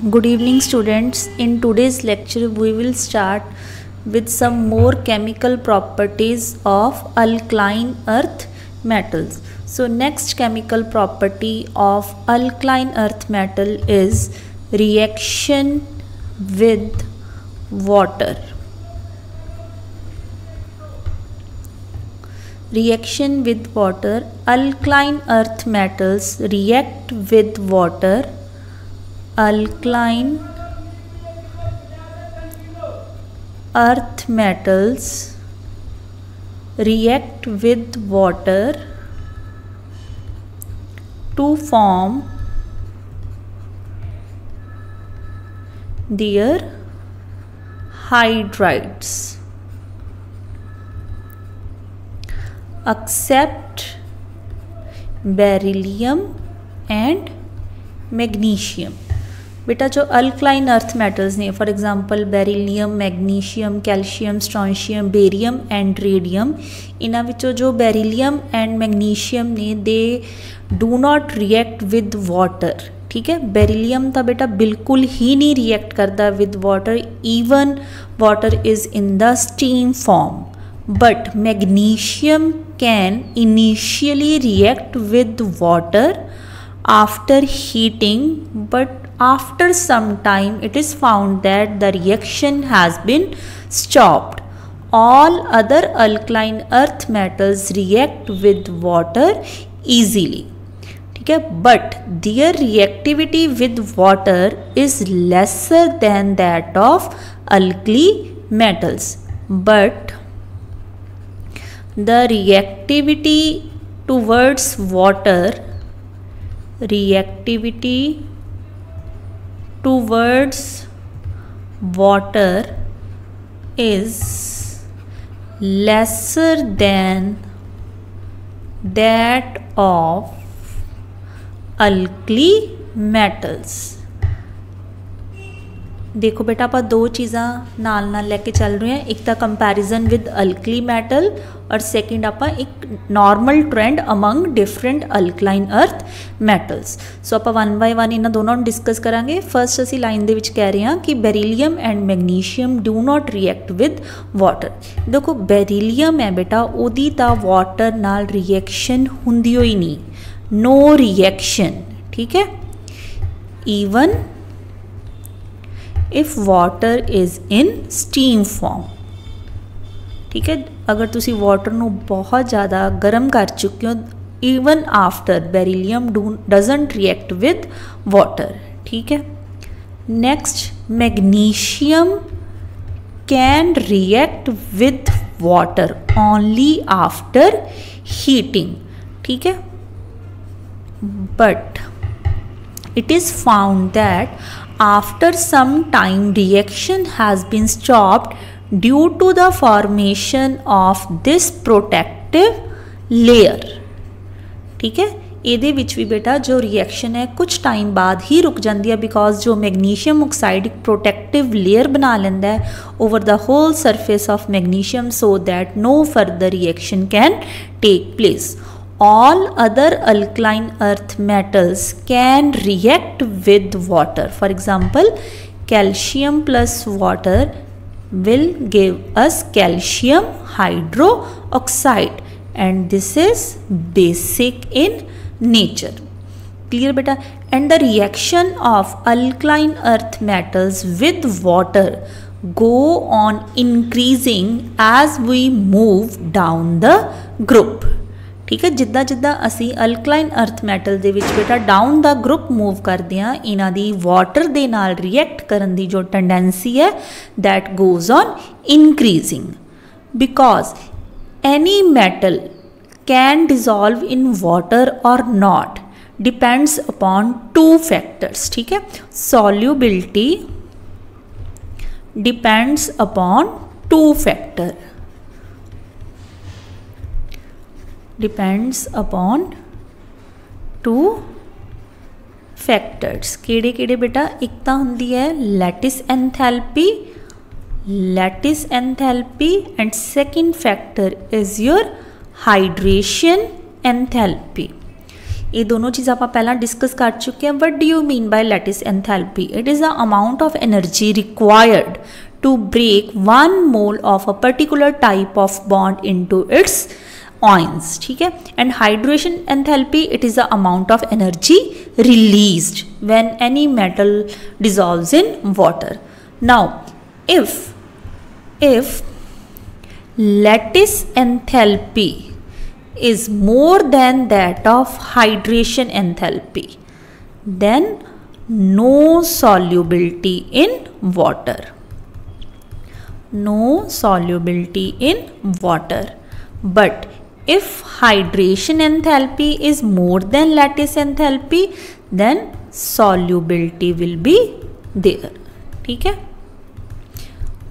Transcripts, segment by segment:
Good evening students. In today's lecture we will start with some more chemical properties of alkaline earth metals. So next chemical property of alkaline earth metal is reaction with water. Reaction with water. Alkaline earth metals react with water. Alkaline earth metals react with water to form their hydrides, except beryllium and magnesium. बेटा जो alkaline earth metals ने for example beryllium, magnesium, calcium, strontium, barium and radium, इन्हां विचों जो beryllium and magnesium ने they do not react with water. ठीक है, beryllium तो बेटा बिल्कुल ही नहीं रिएक्ट करता with water, even water is in the steam form. But magnesium can initially react with water after heating, but after some time it is found that the reaction has been stopped. All other alkaline earth metals react with water easily. ठीक है, but their reactivity with water is lesser than that of alkali metals. But the reactivity towards water is lesser than that of alkali metals. देखो बेटा आप दो चीज़ा नाल नाल लैके चल रहे हैं, एक तो कंपैरिजन विद अल्कली मेटल और सैकेंड आप एक normal trend among different alkaline earth metals. So आप वन बाय वन इन्होंने दोनों डिस्कस करांगे. फर्स्ट असी लाइन दे विच कह रहे हैं कि beryllium and magnesium do not react with water. देखो बेरिलियम है बेटा ओदी तां वाटर नाल रिएक्शन हुंदी ही नहीं, नो रिएक्शन. ठीक है, even if water is in steam form. ठीक है, अगर तुसी वाटर नू बहुत ज़्यादा गर्म कर चुके हो, even after beryllium doesn't react with water. ठीक है, next magnesium can react with water only after heating. ठीक है, but it is found that after some time reaction has been stopped due to the formation of this protective layer. ठीक है, ਇਹਦੇ ਵਿੱਚ ਵੀ बेटा जो रिएक्शन है कुछ टाइम बाद ही रुक जाती है, बिकॉज जो मैग्नीशियम ऑक्साइड एक प्रोटेक्टिव लेयर बना लेंदा है over the whole surface of magnesium so that no further reaction can take place. All other alkaline earth metals can react with water. For example, calcium plus water will give us calcium hydroxide and this is basic in nature. Clear beta? And the reaction of alkaline earth metals with water go on increasing as we move down the group. ठीक है, जिद्दां जिद्दां असी alkaline earth metal दे विच बेटा down the group move करते हैं, इन्हां the water दे नाल react करन दी जो टेंडेंसी है that goes on increasing. Because any metal can dissolve in water और not depends upon two factors. ठीक है, solubility depends upon two factor, depends upon two factors. केड़े केड़े बेटा, एक तो होंदी है lattice enthalpy and second factor is your hydration enthalpy. ये दोनों चीज़ आप पहला डिस्कस कर चुके हैं. What do you mean by lattice enthalpy? It is the amount of energy required to break one mole of a particular type of bond into its ions. ठीक है. And hydration enthalpy, it is the amount of energy released when any metal dissolves in water. Now if lattice enthalpy is more than that of hydration enthalpy, then no solubility in water. No solubility in water. But if hydration enthalpy is more than lattice enthalpy, then solubility will be there. ठीक है.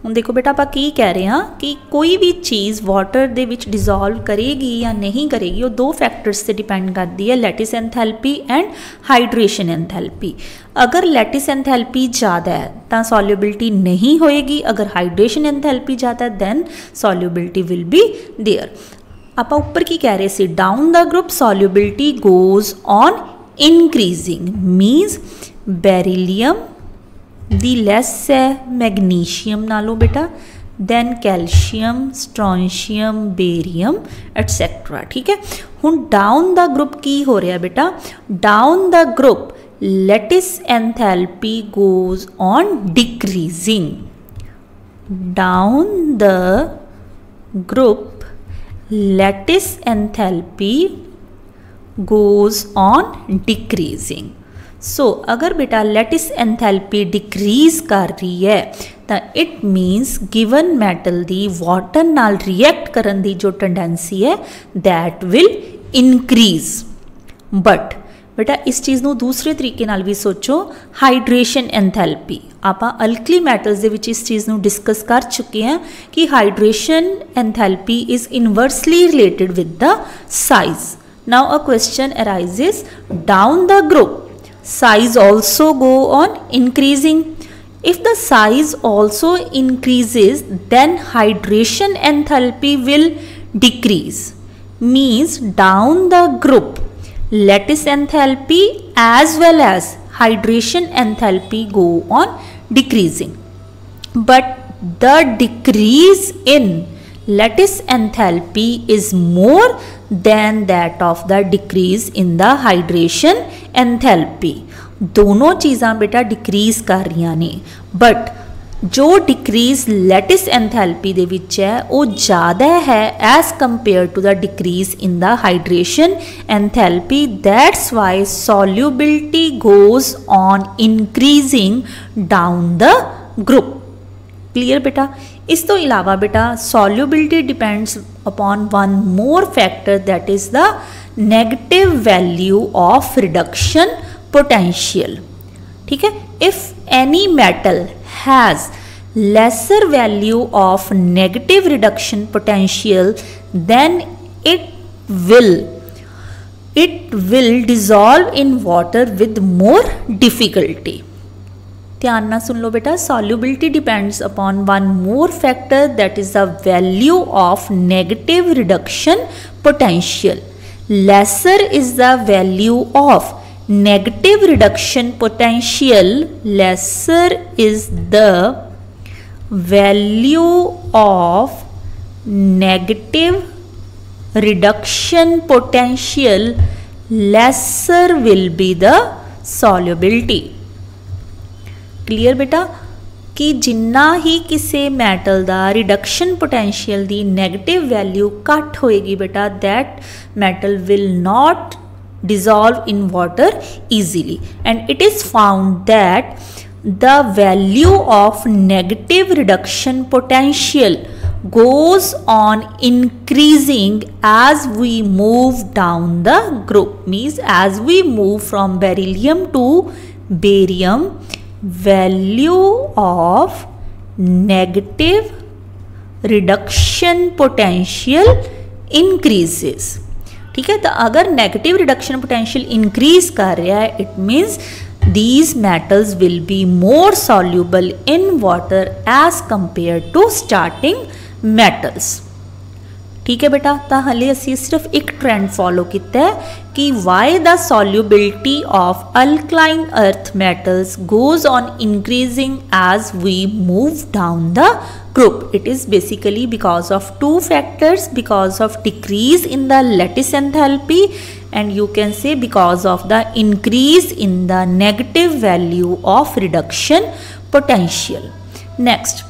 ਹੁਣ देखो बेटा आप की कह रहे हैं कि कोई भी चीज़ वाटर ਦੇ ਵਿੱਚ डिजोल्व करेगी या नहीं करेगी, वो दो फैक्टर्स से डिपेंड करती है, lattice enthalpy and hydration enthalpy. अगर लैटिस एंथैल्पी ज़्यादा है तो सॉल्युबिलिटी नहीं होएगी, अगर हाइड्रेशन एंथैल्पी ज़्यादा है than solubility will be there. आप ऊपर की कह रहे सी down the group solubility goes on increasing, means beryllium दी लैस है मैग्नीशियम नालों बेटा, than calcium, strontium, barium etcetera. ठीक है. हुण डाउन द ग्रुप की हो रहा है बेटा? Down the group lattice enthalpy goes on decreasing. Down the group lattice enthalpy goes on decreasing. So अगर बेटा लैटिस एंथैल्पी डिक्रीज कर रही है तो इट मीनस गिवन मैटल दी वाटर नाल रिएक्ट करन दी जो टेंडेंसी है दैट विल इनक्रीज. बट बेटा इस चीज़ ਨੂੰ दूसरे तरीके नाल भी सोचो. हाइड्रेशन एंथैल्पी आप अल्कली मैटल्स दे विच इस चीज़ ਨੂੰ डिस्कस कर चुके हैं कि hydration enthalpy is inversely related with the size. Now a question arises, down the group size also go on increasing. If the size also increases, then hydration enthalpy will decrease. Means down the group lattice enthalpy as well as hydration enthalpy go on decreasing. But the decrease in lattice enthalpy is more than that of the decrease in the hydration enthalpy. दोनों चीज़ां बेटा decrease कर रही ने, but जो decrease lattice enthalpy दे विच है वो ज़्यादा है as compare to the decrease in the hydration enthalpy. That's why solubility goes on increasing down the group. Clear बेटा? इस तो इलावा बेटा solubility depends upon one more factor that is the negative value of reduction potential. ठीक है. If any metal has lesser value of negative reduction potential then it will dissolve in water with more difficulty. ध्यान ना सुन लो बेटा. Solubility depends upon one more factor that is the value of negative reduction potential. Lesser is the value of negative reduction potential, lesser is the value of negative reduction potential, lesser will be the solubility. Clear बेटा? कि जिन्ना ही किसी metal का reduction potential की negative value घट होएगी बेटा, that metal will not dissolve in water easily. And it is found that the value of negative reduction potential goes on increasing as we move down the group. Means as we move from beryllium to barium, value of negative reduction potential increases. ठीक है. तो अगर negative reduction potential increase कर रहा है it means these metals will be more soluble in water as compare to starting metals. ठीक है बेटा, तो हले असी सिर्फ एक ट्रेंड फॉलो किया है कि why the solubility of alkaline earth metals goes on increasing as we move down the group. It is basically because of two factors, because of decrease in the lattice enthalpy, and you can say because of the increase in the negative value of reduction potential. Next,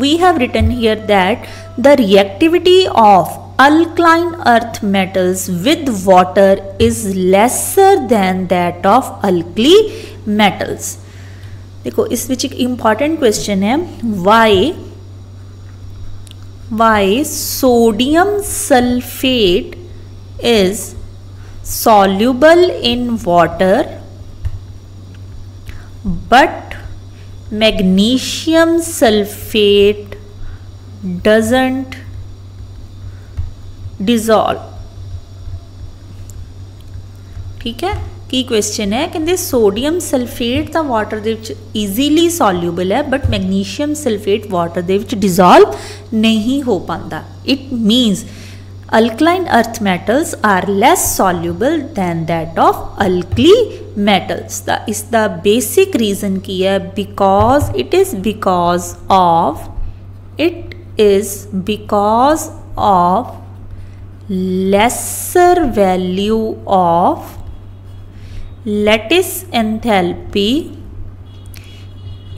we have written here that the reactivity of alkaline earth metals with water is lesser than that of alkali metals. देखो इस विच एक important question है, why sodium sulphate is soluble in water but magnesium sulfate doesn't dissolve. ठीक है, की question है कहते सोडियम सल्फेट ਤਾਂ ਵਾਟਰ ਦੇ ਵਿੱਚ ਈਜ਼ੀਲੀ ਸੋਲਿਊਬਲ ਹੈ ਬਟ ਮੈਗਨੀਸ਼ੀਅਮ ਸਲਫੇਟ ਵਾਟਰ ਦੇ ਵਿੱਚ ਡਿਸੋਲਵ ਨਹੀਂ ਹੋ ਪਾਉਂਦਾ. It means alkaline earth metals are less soluble than that of alkali metals. Is the basic reason की है because it is because of lesser value of lattice enthalpy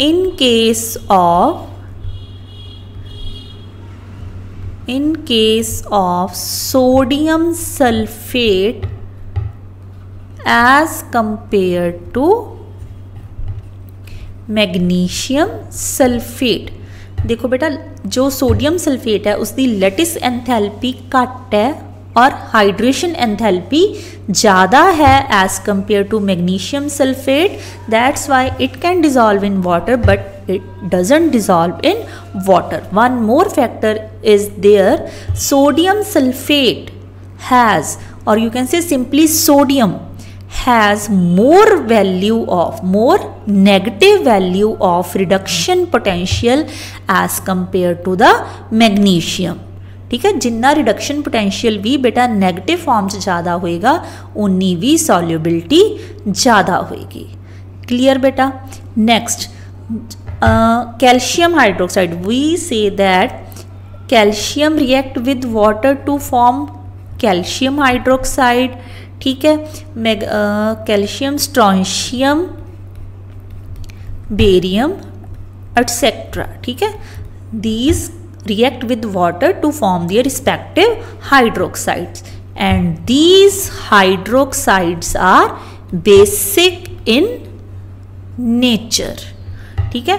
in case of sodium sulfate as compared to magnesium sulfate. देखो बेटा जो sodium sulphate है उसकी lattice enthalpy घट है और हाइड्रेशन एंथैल्पी ज़्यादा है as compare to magnesium sulphate. That's why it can dissolve in water but it doesn't dissolve in water. One more factor is there, sodium sulfate has, or you can say simply sodium has more negative value of reduction potential as compared to the magnesium. ठीक है, जिन्ना reduction potential भी बेटा negative form च ज़्यादा होएगा उन्नी भी solubility ज़्यादा होएगी. क्लियर बेटा. Next calcium hydroxide, we say that calcium react with water to form calcium hydroxide. ठीक है, calcium, strontium, barium etc. ठीक है, these react with water to form their respective hydroxides and these hydroxides are basic in nature. ठीक है,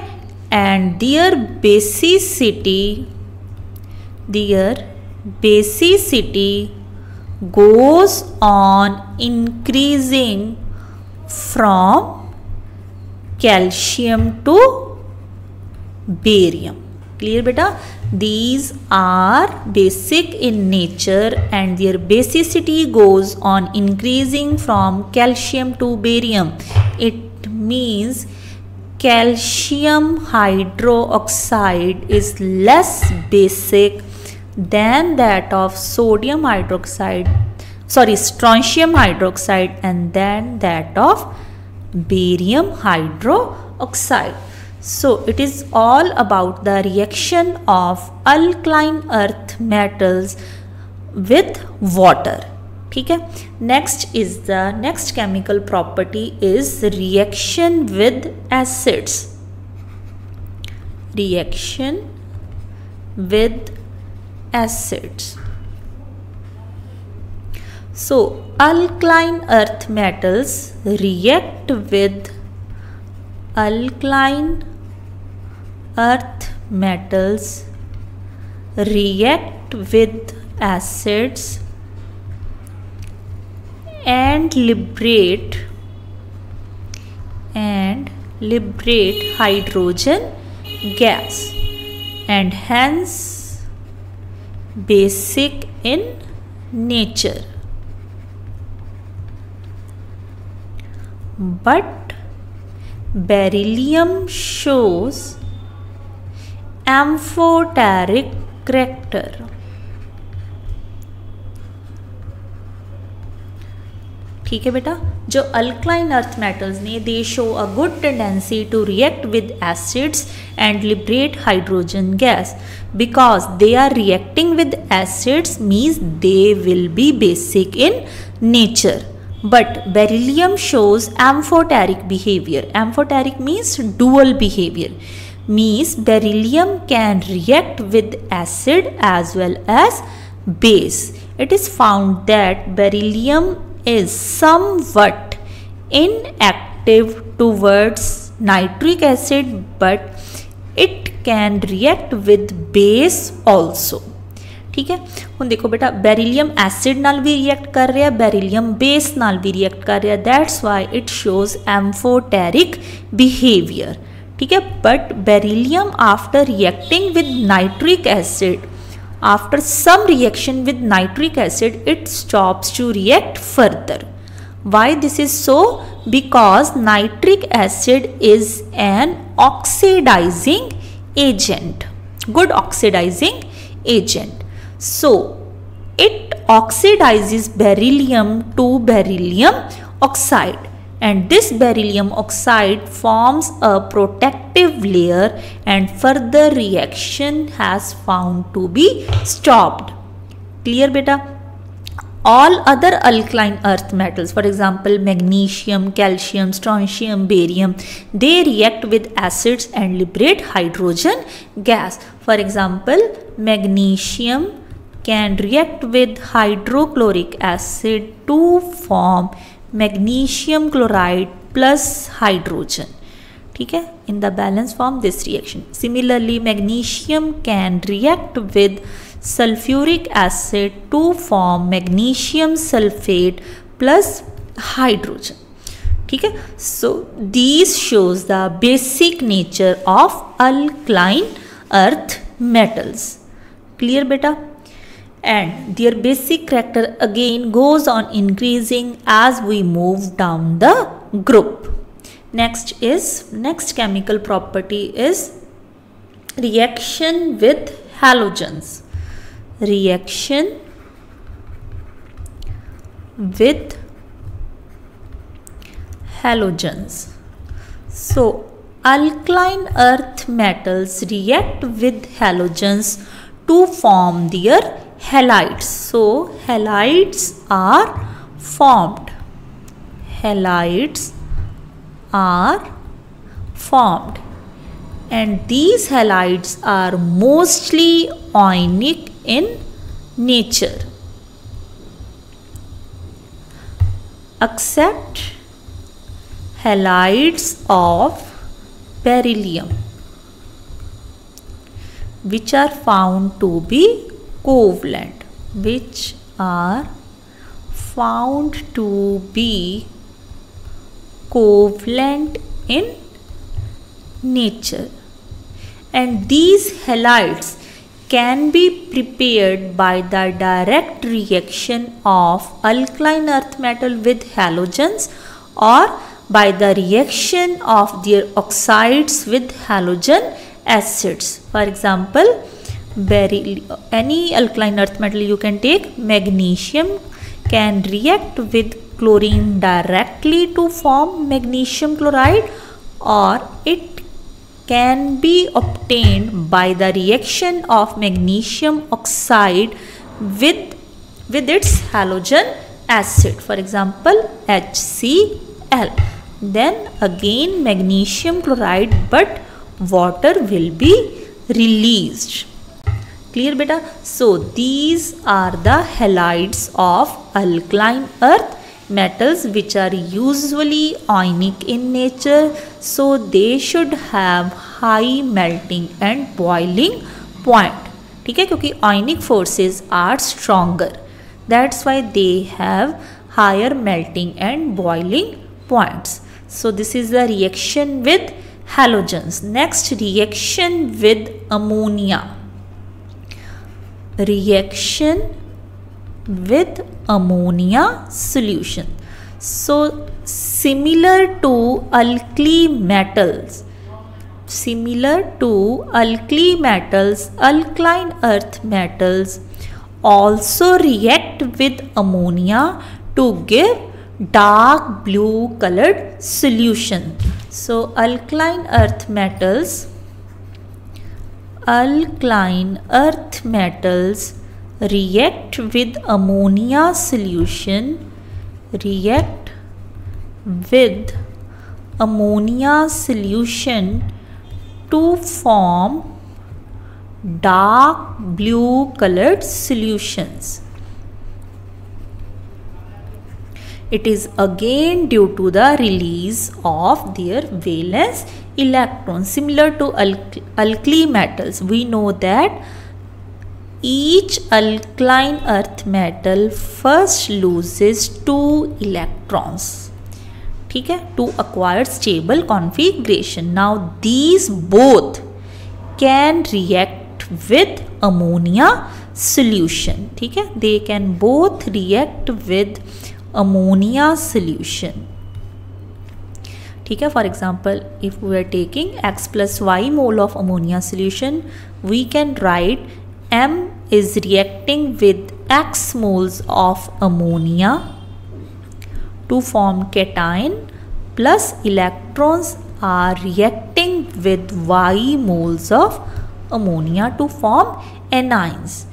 and their basicity goes on increasing from calcium to barium. Clear beta. These are basic in nature and their basicity goes on increasing from calcium to barium. It means calcium hydroxide is less basic than that of strontium hydroxide and then that of barium hydroxide. So it is all about the reaction of alkaline earth metals with water. ठीक है, next chemical property is reaction with acids. Reaction with acids. So alkaline earth metals react with acids and liberate hydrogen gas and hence basic in nature. But beryllium shows amphoteric character. ठीक है बेटा, जो alkaline earth metals ने they show a good tendency to react with acids and liberate hydrogen gas because they are reacting with acids means they will be basic in nature. But beryllium shows amphoteric behavior. Amphoteric means dual behavior. Means beryllium can react with acid as well as base. It is found that beryllium is somewhat inactive towards nitric acid, but it can react with base also. ठीक है, ਹੁਣ देखो बेटा beryllium acid नाल भी react कर रहा है, बेरिलियम बेस नाल भी रिएक्ट कर रहा है. That's why it shows amphoteric behaviour. ठीक है, but beryllium after reacting with nitric acid, after some reaction with nitric acid, it stops to react further. Why this is so? Because nitric acid is an oxidizing agent, good oxidizing agent. So it oxidizes beryllium to beryllium oxide, and this beryllium oxide forms a protective layer and further reaction has found to be stopped. Clear beta? All other alkaline earth metals, for example magnesium, calcium, strontium, barium, they react with acids and liberate hydrogen gas. For example, magnesium can react with hydrochloric acid to form magnesium chloride plus hydrogen. ठीक है, in the balance form this reaction. Similarly, magnesium can react with sulfuric acid to form magnesium sulfate plus hydrogen. ठीक है, so these shows the basic nature of alkaline earth metals. Clear beta? And their basic character again goes on increasing as we move down the group. Next chemical property is reaction with halogens. Reaction with halogens. So alkaline earth metals react with halogens to form their halides. So halides are formed. Halides are formed, and these halides are mostly ionic in nature, except halides of beryllium, which are found to be covalent, which are found to be covalent in nature. And these halides can be prepared by the direct reaction of alkaline earth metal with halogens or by the reaction of their oxides with halogen acids. For example, any alkaline earth metal you can take. Magnesium can react with chlorine directly to form magnesium chloride, or it can be obtained by the reaction of magnesium oxide with its halogen acid, for example HCl. Then again magnesium chloride, but water will be released. Clear beta? So these are the halides of alkaline earth metals, which are usually ionic in nature, so they should have high melting and boiling point. ठीक है, क्योंकि ionic forces are stronger, that's why they have higher melting and boiling points. So this is the reaction with halogens. Next, reaction with ammonia. Reaction with ammonia solution. So similar to alkali metals, alkaline earth metals also react with ammonia to give dark blue colored solution. So alkaline earth metals react with ammonia solution to form dark blue colored solutions. It is again due to the release of their valence electrons. Similar to alkali metals, we know that each alkaline earth metal first loses 2 electrons, ठीक है, to acquire stable configuration. Now these both can react with ammonia solution, ठीक है, they can both react with ammonia solution, ठीक है. For example, if we are taking x plus y mole of ammonia solution, we can write M is reacting with x moles of ammonia to form cation, plus electrons are reacting with y moles of ammonia to form anions.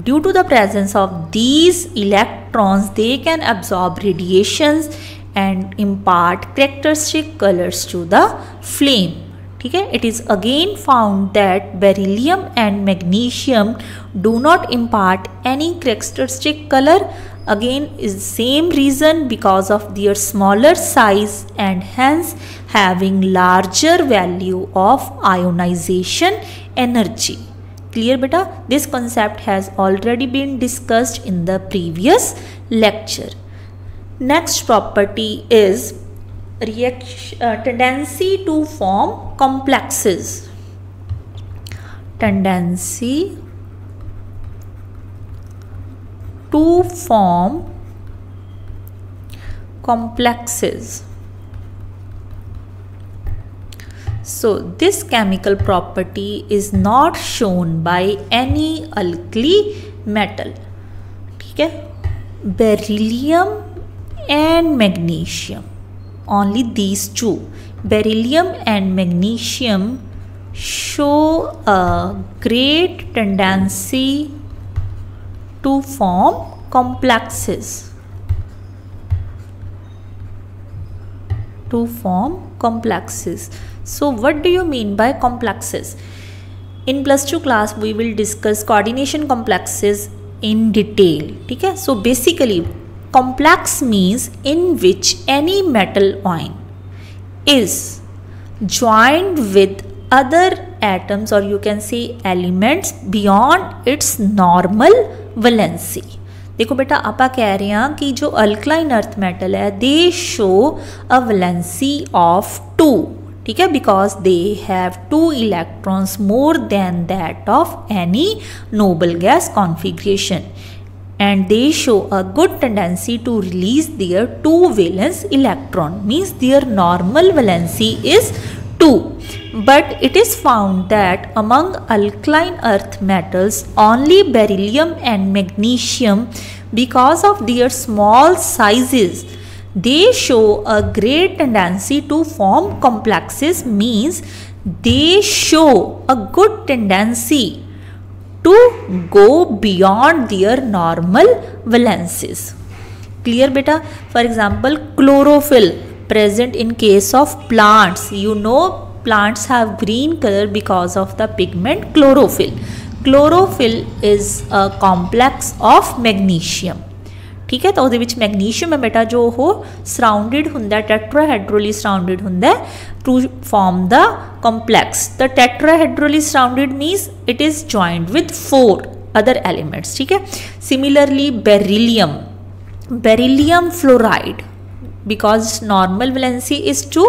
Due to the presence of these electrons, they can absorb radiations and impart characteristic colors to the flame, ठीक है. It is again found that beryllium and magnesium do not impart any characteristic color. Again is same reason, because of their smaller size and hence having larger value of ionization energy. Clear beta? This concept has already been discussed in the previous lecture. Next property is tendency to form complexes. Tendency to form complexes. So this chemical property is not shown by any alkali metal, ठीक है. Beryllium and magnesium, only these two, beryllium and magnesium, show a great tendency to form complexes. So what do you mean by complexes? In +2 class we will discuss coordination complexes in detail, ठीक है. So basically complex means in which any metal ion is joined with other atoms, or you can say elements, beyond its normal valency. देखो बेटा, आप कह रहे हैं कि जो अल्कलाइन अर्थ मेटल है दे शो अ वैलेंसी ऑफ 2, ठीक है, because they have 2 electrons more than that of any noble gas configuration, and they show a good tendency to release their 2 valence electron, means their normal valency is 2. But it is found that among alkaline earth metals, only beryllium and magnesium, because of their small sizes, they show a great tendency to form complexes, means they show a good tendency to go beyond their normal valences. Clear beta? For example, chlorophyll present in case of plants. You know plants have green color because of the pigment chlorophyll. Chlorophyll is a complex of magnesium, ठीक है. तो ਉਹਦੇ ਵਿੱਚ magnesium है बेटा जो हो surrounded ਹੁੰਦਾ, tetrahedrally surrounded ਹੁੰਦਾ to form the complex. The tetrahedrally surrounded means it is joined with 4 other elements, ठीक है. Similarly beryllium fluoride, because normal valency is 2,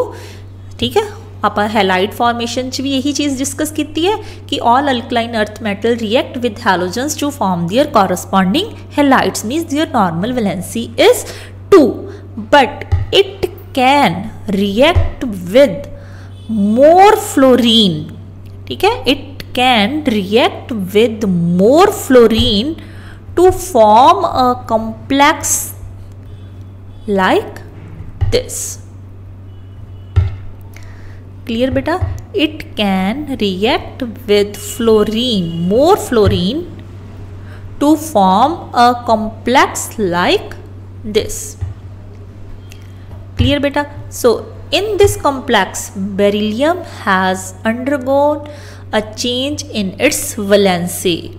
ठीक है. आप हैलाइड फॉर्मेशन च भी यही चीज़ डिस्कस की है कि all alkaline earth metal react with halogens to form their corresponding halides, means their normal valency is 2, but it can react with more fluorine, ठीक है. It can react with more fluorine to form a complex like this. Clear beta? It can react with fluorine, more fluorine, to form a complex like this. Clear beta? So in this complex, beryllium has undergone a change in its valency.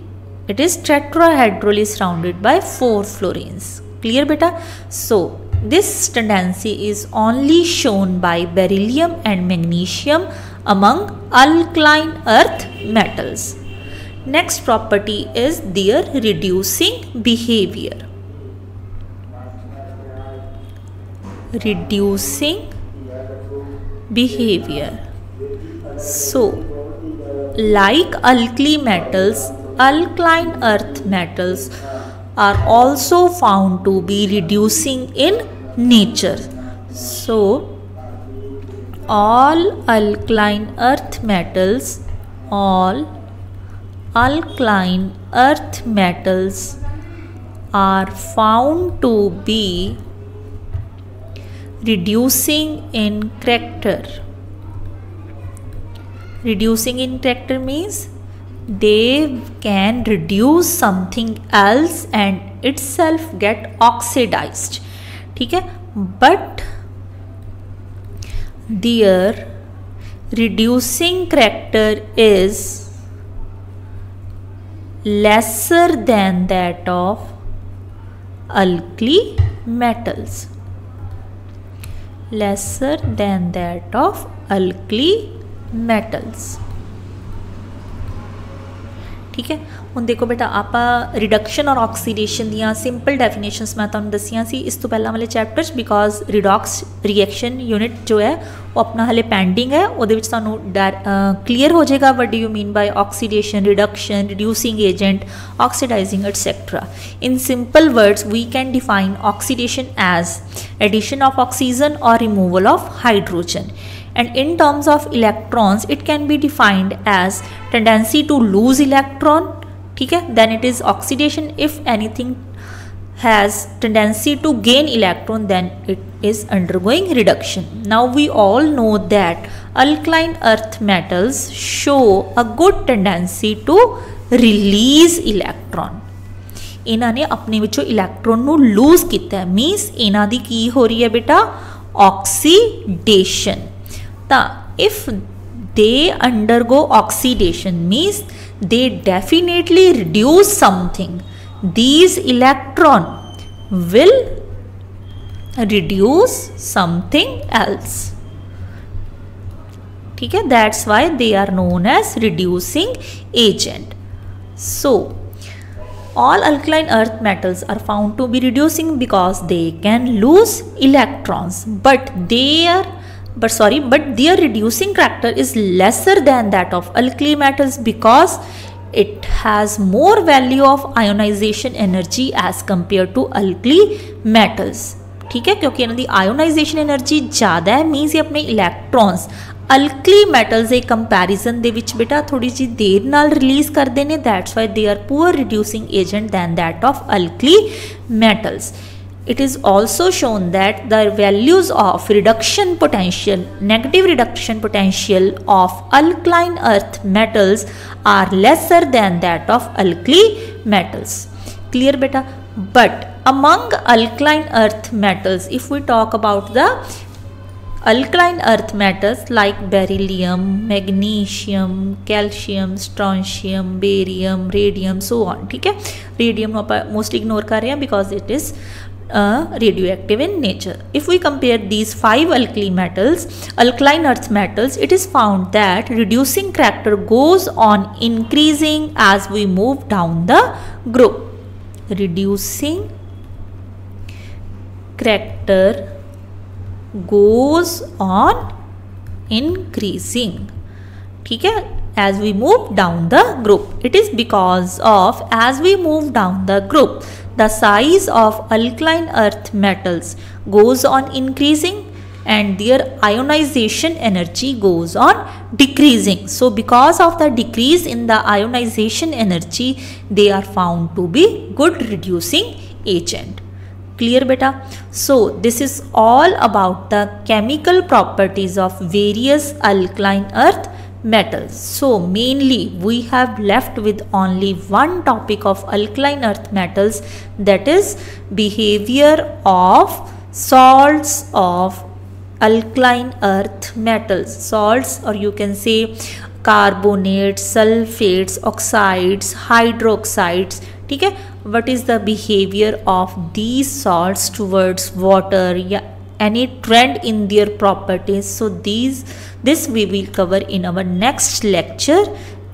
It is tetrahedrally surrounded by 4 fluorines. Clear beta? So this tendency is only shown by beryllium and magnesium among alkaline earth metals. Next property is their reducing behavior. Reducing behavior. So like alkali metals, alkaline earth metals are also found to be reducing in nature. So all alkaline earth metals are found to be reducing in character. Reducing in character means they can reduce something else and itself get oxidized. ठीक है? But their reducing character is lesser than that of alkali metals. Lesser than that of alkali metals. ठीक है? ਹੁਣ देखो बेटा आप reduction और oxidation दियाँ सिंपल डेफिनेशनस मैं तुहानूं दसियां सी इस तो पहला वाले chapters because redox reaction unit जो है वो अपना हले पेंडिंग है वो तुहानूं क्लीयर हो जाएगा what do you mean by oxidation reduction reducing agent oxidising etcetera. In simple words we can define oxidation as addition of oxygen और removal of hydrogen. And in terms of electrons it can be defined as tendency to lose electron. ठीक है? Then it is oxidation. If anything has tendency to gain electron then it is undergoing reduction. Now we all know that alkaline earth metals show a good tendency to release electron. इन्हां ने अपने विचों electron नूं loose कीता है मीनस इन्हां दी की हो रही है बेटा oxidation. If they undergo oxidation means they definitely reduce something. These electron will reduce something else. ठीक है? That's why they are known as reducing agent. So all alkaline earth metals are found to be reducing because they can lose electrons, but their reducing character is lesser than that of alkali metals because it has more value of ionization energy as compared to alkali metals. ठीक है? क्योंकि इन्हां दी ionisation energy ज़्यादा है means ये अपने electrons alkali metals के comparison दे विच बेटा थोड़ी जी देर नाल रिलीज करते हैं. That's why they are poor reducing agent than that of alkali metals. It is also shown that the values of reduction potential, negative reduction potential of alkaline earth metals are lesser than that of alkali metals. Clear beta? But among alkaline earth metals, if we talk about the alkaline earth metals like beryllium, magnesium, calcium, strontium, barium, radium, so on. ठीक है? Radium को आप mostly ignore कर रहे हैं because it is radioactive in nature. If we compare these 5 alkaline earth metals, it is found that reducing character goes on increasing as we move down the group. Reducing character goes on increasing. ठीक है? As we move down the group, it is because of as we move down the group the size of alkaline earth metals goes on increasing and their ionization energy goes on decreasing. So because of the decrease in the ionization energy they are found to be good reducing agent. Clear beta? So this is all about the chemical properties of various alkaline earth metals. So mainly we have left with only one topic of alkaline earth metals, that is behavior of salts of alkaline earth metals. Salts, or you can say carbonates, sulfates, oxides, hydroxides. ठीक है, what is the behavior of these salts towards water, या any trend in their properties. So this we will cover in our next lecture.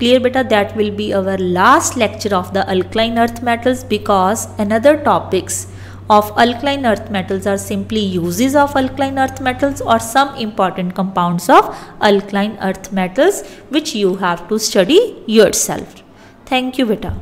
Clear beta? That will be our last lecture of the alkaline earth metals, because another topics of alkaline earth metals are simply uses of alkaline earth metals or some important compounds of alkaline earth metals which you have to study yourself. Thank you beta.